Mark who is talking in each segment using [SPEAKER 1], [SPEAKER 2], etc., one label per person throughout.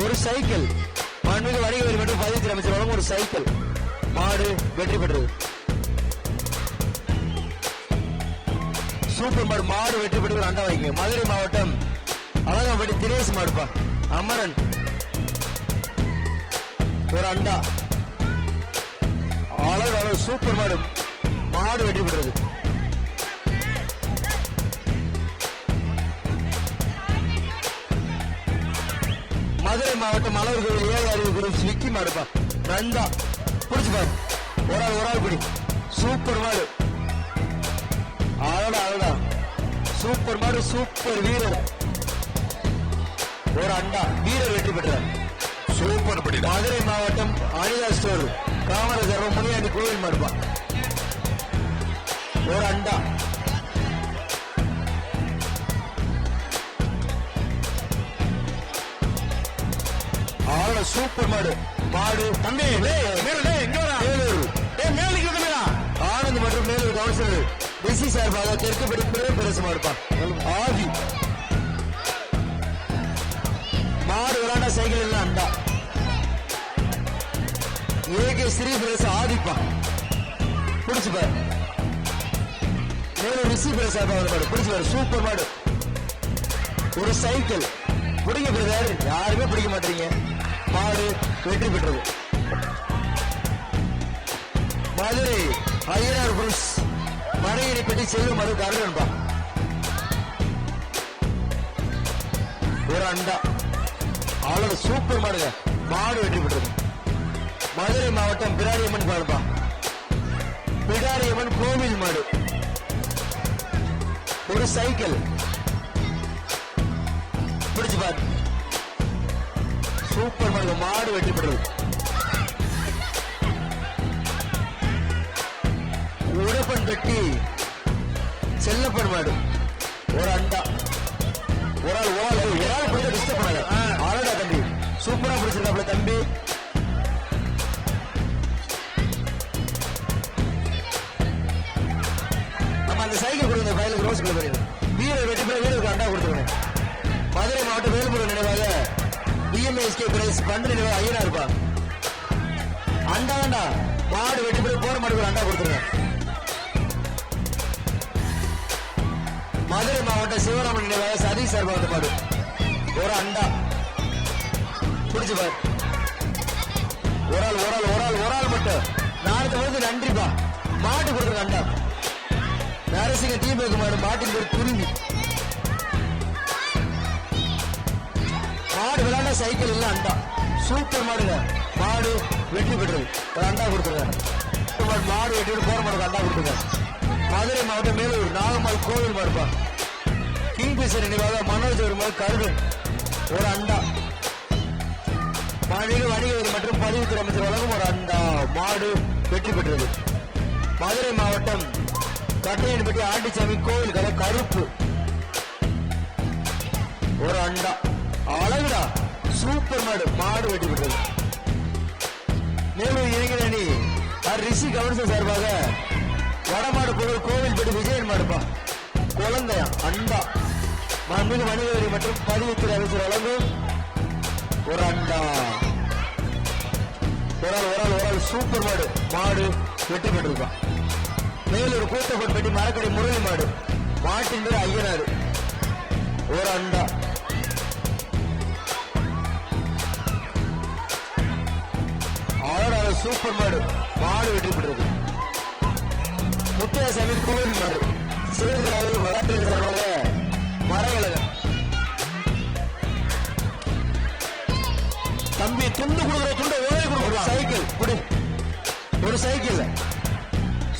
[SPEAKER 1] ஒரு சைக்கிள் மாண்புமிகு வணிக வரி மற்றும் பதிவுத்துறை அமைச்சர் வழங்கும் ஒரு சைக்கிள் மாடு வெற்றி பெற்றது. சூப்பர் மாடு மாடு வெற்றி பெற்று அண்டா வைங்க. மதுரை மாவட்டம் அழகாம்பட்டி தினேஷ் மாடுப்பா அமரன் ஒரு அண்டா அழகு சூப்பர் மாடு மாடு வெற்றி பெற்றது. மதுரை மாவட்டம் மலர் கோவில் 7 அறிவு குரூப் விக்கி மாடுப்பா நந்தா புடிச்சு பாரு ஒரு ஆள் பிடி சூப்பர் மாடு அழகா சூப்பர் மாடு சூப்பர் வீரர் ஒரு அண்டா வீரர் வெற்றி பெற்றார்.
[SPEAKER 2] சூப்பர் படி.
[SPEAKER 1] மதுரை மாவட்டம் அனிதா ஸ்டோர் காமராஜர் முனியாண்டி கோவில் மாடுப்பா ஒரு அண்டா சூப்பர் மாடு மாடு தம்பி ஆனந்த் மற்றும் மேலூர் கவுன்சிலர் டிசி சார்பாக தெற்கு படிப்பு பெருசு மாடுப்பா ஆதி மாடு விளாண்ட சைக்கிள் எல்லாம் அண்டா ஏகே ஸ்ரீ பிரஸ் ஆதிப்பா பிடிச்சு பாரு மேலூர் ரிஷி பிரசாத் மாடு பிடிச்சு பாரு சூப்பர் மாடு ஒரு சைக்கிள் பிடிக்க பிரதர் யாருமே பிடிக்க மாட்டீங்க. மாடு வெற்றி பெற்றது. மதுரை ஐயனார் புருஷ் மனையினை பற்றி செல்லும் மது கருடன்பா ஒரு அண்டா அவ்வளவு சூப்பர் மாடுங்க மாடு வெற்றி பெற்றது. மதுரை மாவட்டம் பிடாரியம்மன் பாடுப்பா பிடாரியம்மன் கோவில் மாடு ஒரு சைக்கிள் பிடிச்சு பாரு சூப்பர் மாடு மாடு வெற்றி பெற்றது. உடப்பன் பெட்டி செல்லப்பன் மாடு ஒரு அண்டா ஒரு ஆள் பிடிச்ச டிஸ்டர்ப் பண்ணாங்க. அழகா தம்பி சூப்பரா பிடிச்சிருக்காப்ல தம்பி. நம்ம அந்த சைக்கிள் கொடுங்க ஃபைலுக்கு ரோஸ் கொடுக்குறீங்க. வீரர் வெற்றி பெற வீரருக்கு அண்டா கொடுத்துருவேன். மதுரை மாவட்டம் வேலுமுருகன் நினைவாக டிஎம்எஸ்கே பிரைஸ் பண்டு நினைவாக ஐயனா இருப்பா அண்டா அண்டா மாடு வெட்டி போய் போற மாடு அண்டா கொடுத்துருங்க. மதுரை மாவட்டம் சிவராமன் நினைவாக சதீஷ் சார்பாக மாடு ஒரு அண்டா பிடிச்சு பாரு ஒரு ஆள் மட்டும் நாளைக்கு வந்து நன்றிப்பா மாட்டு கொடுத்துருங்க அண்டா. நரசிங்க தீபக்கு மாடு மாட்டின் பேர் துருவி மாடு விளையாட சைக்கிள் இல்ல அண்டா சூப்பர் மாடுங்க மாடு வெற்றி பெற்றது அண்டா கொடுத்துருக்காங்க. மாடு வெட்டி போற மாடு அண்டா கொடுத்துருக்காங்க. மதுரை மாவட்டம் மேலூர் நாகம்மாள் கோவில் மாடுப்பா கிங்பிஷர் நினைவாக மனோஜ் ஒரு மாதிரி கருது ஒரு அண்டா மாநில வணிக மற்றும் பதிவுத்துறை அமைச்சர் வழங்கும் ஒரு அண்டா மாடு வெற்றி பெற்றது. மதுரை மாவட்டம் கட்டையன்பட்டி ஆண்டிச்சாமி கோவில் கடை கருப்பு ஒரு அண்டா அழகுடா சூப்பர் மாடு மாடு வெட்டி பெற்றது. மேலும் இளைஞர் அணி ரிஷி கவர்னர் சார்பாக வடமாடு புகழ் கோவில்பட்டி விஜயன் மாடுப்பா குழந்தையா அண்டா மாண்புமிகு வணிக வரி மற்றும் பதிவுத்துறை அமைச்சர் வழங்கும் ஒரு அண்டா ஒரு ஆள் சூப்பர் மாடு மாடு வெற்றி பெற்றிருப்பான். மேலூர் கூட்டப்பட்டி மரக்கடை முரளி மாடு மாட்டின் பேர் ஐயனாரு ஒரு அண்டா சூப்பர் மாடு மாடு வெற்றி பெற்றது. முத்தையாசாமி கோவில் மாடு சிவகங்கை வளர்த்து மரகழகன் தம்பி துண்டு கொடுக்குற துண்டு ஓடி கொடுக்குற சைக்கிள் குடி ஒரு சைக்கிள்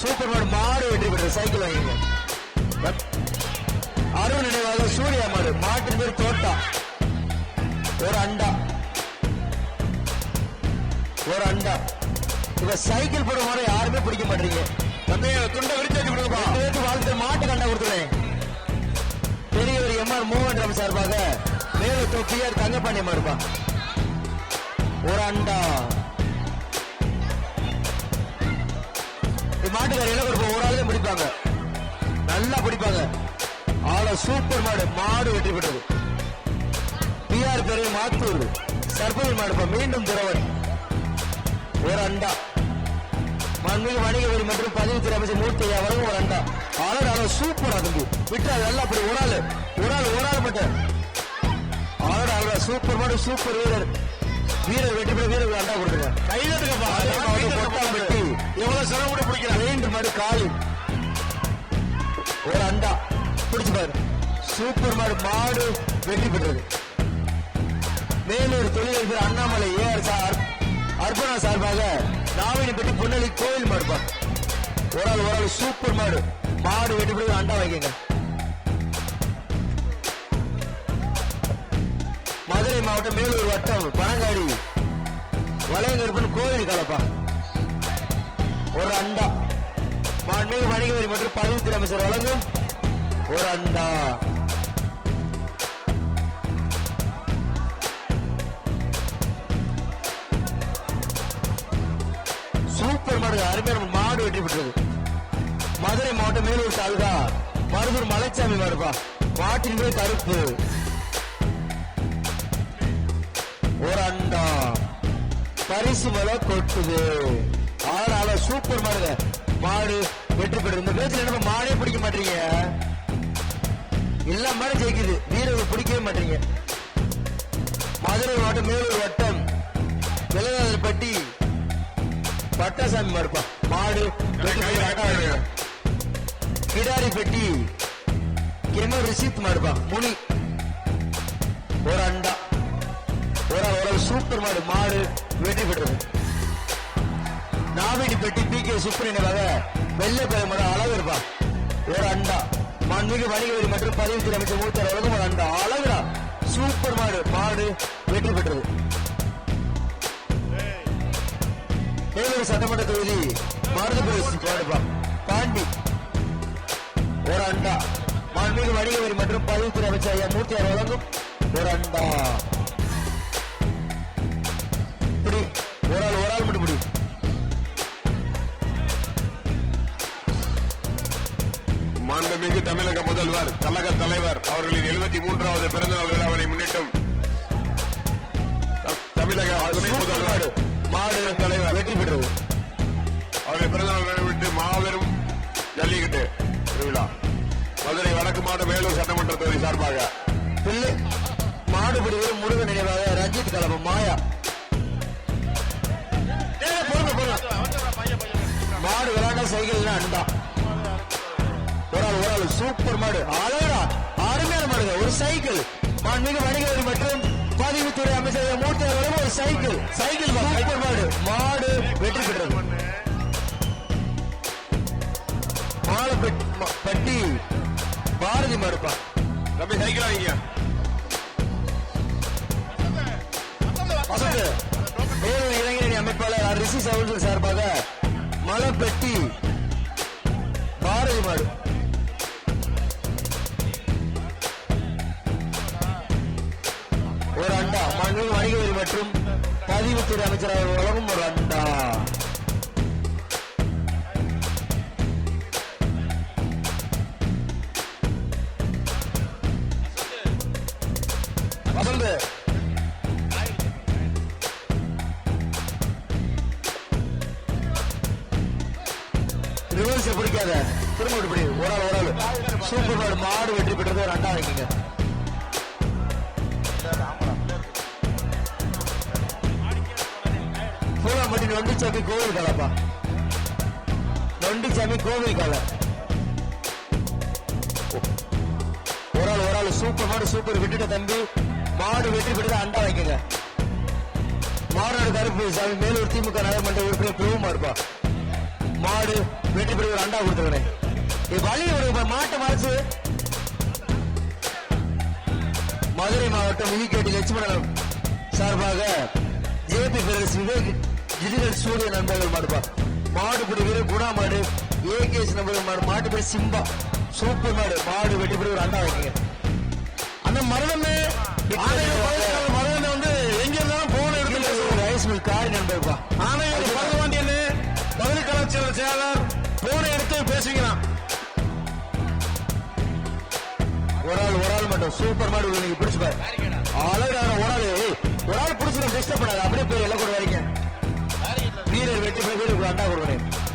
[SPEAKER 1] சூப்பர் மாடு மாடு வெற்றி பெற்றது. சைக்கிள் வாங்கிங்க. அருண் நினைவாக சூர்யா மாடு மாட்டின் பேர் தோட்டா ஒரு அண்டா இப்ப சைக்கிள் போட மாதிரி யாருமே பிடிக்க மாட்டீங்க. துண்டை விரிச்சு வாழ்த்து மாட்டு கண்டா கொடுத்துறேன். பெரியவர் எம்ஆர் மோகன் ராம் சார்பாக மேலும் பிஆர் தங்கப்பாண்டிய மாடுப்பா ஒரு அண்டா மாட்டுக்கார இடம் கொடுப்போம் ஒரு ஆள் பிடிப்பாங்க நல்லா பிடிப்பாங்க. ஆள சூப்பர் மாடு மாடு வெற்றி பெற்றது. பிஆர் பெரிய மாத்தூர் தற்போது மாடுப்பா மீண்டும் துறவன் ஒரு அண்டா மண்மிகு வணிக வரி மற்றும் பதிவுத்துறை அமைச்சர் மூர்த்தி அவரும் ஒரு அண்டா ஆளோட சூப்பரா தம்பி விட்டா நல்லா அப்படி ஒரு ஆள் மட்டும் ஆளோட சூப்பர் மாடு சூப்பர் வீரர் வெற்றி பெற வீரர்கள் அண்டா கொடுத்துருங்க கைதட்டுக்கப்பா எவ்வளவு சிரமம் கூட பிடிக்கிறார் மீண்டும் மாடு காலி ஒரு அண்டா பிடிச்சு பாரு சூப்பர் மாடு வெற்றி பெற்றது மேலூர் தொழிலதிபர் அண்ணாமலை ஏஆர் அர்ப்பணா சார்பாக நாவினிப்பட்டி பொன்னலி கோயில் மாடுப்பா ஒரு ஆள் சூப்பர் மாடு வெற்றி பெற்றது அண்டா வைக்கங்க மதுரை மாவட்டம் மேலூர் வட்டம் பனங்காடி வளையங்கருப்பன் கோயில் கலப்பா ஒரு அண்டா மாண்புமிகு வணிக வரி மற்றும் பதிவுத்துறை அமைச்சர் வழங்கும் ஒரு அண்டா சூப்பர் மாடு அருமையான மாடு வெற்றி பெற்றது மதுரை மாவட்டம் மேலூர் தாலுகா மருதூர் மலைச்சாமி மாடுப்பா மாட்டின் மேல் கருப்பு ஒரு அண்டா பரிசு மலை கொட்டுது ஆளால சூப்பர் மாடு வெற்றி பெற்றது இந்த பேச்சுல என்ன மாடே பிடிக்க மாட்டீங்க எல்லா மாதிரி ஜெயிக்குது வீரர்கள் பிடிக்கவே மாட்டீங்க மதுரை மாவட்டம் மேலூர் வட்டம் வெள்ளதாதிரிப்பட்டி பட்டாசாமி மாடுப்பா மாடு கிடாரிப்பட்டி கெமர் ரிஷித் மாடுப்பா முனி ஒரு அண்டா ஒரு சூப்பர் மாடு வெற்றி பெற்றது நாவினிப்பட்டி பி கே சுப்பிரமணியமாக வெள்ளை மாடு அழகு இருப்பா ஒரு அண்டா மண்மிகு வணிக வரி மற்றும் பதிவுத்துறை அமைச்சர் மூர்த்தி அவர்களுக்கும் ஒரு அண்டா அழகுடா சூப்பர் மாடு வெற்றி பெற்றது மேலூர் சட்டமன்ற தொகுதி மாடுபா பாண்டி ஒரு அண்டா மண்மிகு வணிக வரி மற்றும் பதிவுத்துறை அமைச்சர் ஐயா மூர்த்தி அவர் வழங்கும் ஒரு அண்டா ஒரு ஆள் மட்டும் பிடி
[SPEAKER 2] மாண்புமிகு தமிழக முதல்வர் கழக தலைவர் அவர்களின் 73வது பிறந்தநாள் விழாவினை முன்னிட்டும் தமிழக துணை முதல்வர்
[SPEAKER 1] மாநில தலைவர் வெற்றி பெற்றது
[SPEAKER 2] அவருடைய பிறந்தநாள் விட்டு மாபெரும் ஜல்லிக்கட்டு திருவிழா மதுரை வடக்கு மாவட்ட மேலூர் சட்டமன்ற தொகுதி சார்பாக
[SPEAKER 1] பிள்ளை மாடுபிடி முருகன் நினைவாக ரஞ்சித் கலப்பு மாயா மாடு விளையாண்ட சைக்கிள் அண்டா ஒரு ஆள் சூப்பர் மாடு அழகா அருமையான மாடுங்க ஒரு சைக்கிள் மாண்புமிகு வணிக வரி மற்றும் பதிவுத்துறை அமைச்சர் மூர்த்தி அவர்களும் ஒரு சைக்கிள் சூப்பர் மாடு வெற்றி பெற்றது மாலப்பட்டி பாரதி மாடுப்பா
[SPEAKER 2] தம்பி சைக்கிள் வாங்கிங்க
[SPEAKER 1] மேலும் இளைஞரணி அமைப்பாளர் ரிஷி சவுல்கள் சார்பாக மலப்பட்டி பாரதி மாடு ஒரு அண்டா மாண்புமிகு வணிக வரி மற்றும் பதிவுத்துறை அமைச்சர் அவர்கள் வழங்கும் ஒரு அண்டா வசந்து ரிவர்ஸ் பிடிக்காத திரும்ப பிடி ஒரு ஆள் சூப்பர் மாடு வெற்றி பெற்றது ஒரு அண்டா வைக்கீங்க பூலாம்பட்டி நொண்டிச்சாமி கோவில் காலப்பா நொண்டிச்சாமி கோவில் கால ஒரு ஆள் சூப்பர் விட்டுட்ட தம்பி மாடு வெற்றி பெற்றது அண்டா வைக்கங்க மாநாடு கருப்பு சாமி மேலூர் திமுக நகர்மன்ற உறுப்பினர் பிரபு மாடுப்பா மாடு வெற்றி பெற்று ஒரு அண்டா கொடுத்துருக்கேன் வழி ஒரு மாட்டை மறைச்சு மதுரை மாவட்டம் விவிகேடி லட்சுமணன் சார்பாக JP brothers Vivek digital studio நண்பர்கள் மாடுப்பா மாடுபிடி வீரர் குணா மாடு ஏகேஎஸ் நண்பர்கள் மாடு மாட்டுப்படி சிம்பா சூப்பர் மாடு வெற்றி பெற்று ஒரு அண்டா வைக்கீங்க அந்த மரணமே வந்து எங்க இருந்தாலும் போன இடத்துல ரைஸ் மில் காரி நண்பர்ப்பா ஆனா மதுரை கலாச்சார செயலாளர் போன இடத்துல பேசுவீங்களாம் ஒரு ஆள் மட்டும் சூப்பர் மாடு நீங்க பிடிச்சு பாரு அழகான ஒரு ஆள் பிடிச்சிடும் கோயிலுக்கு அண்டா கொடுக்கணும்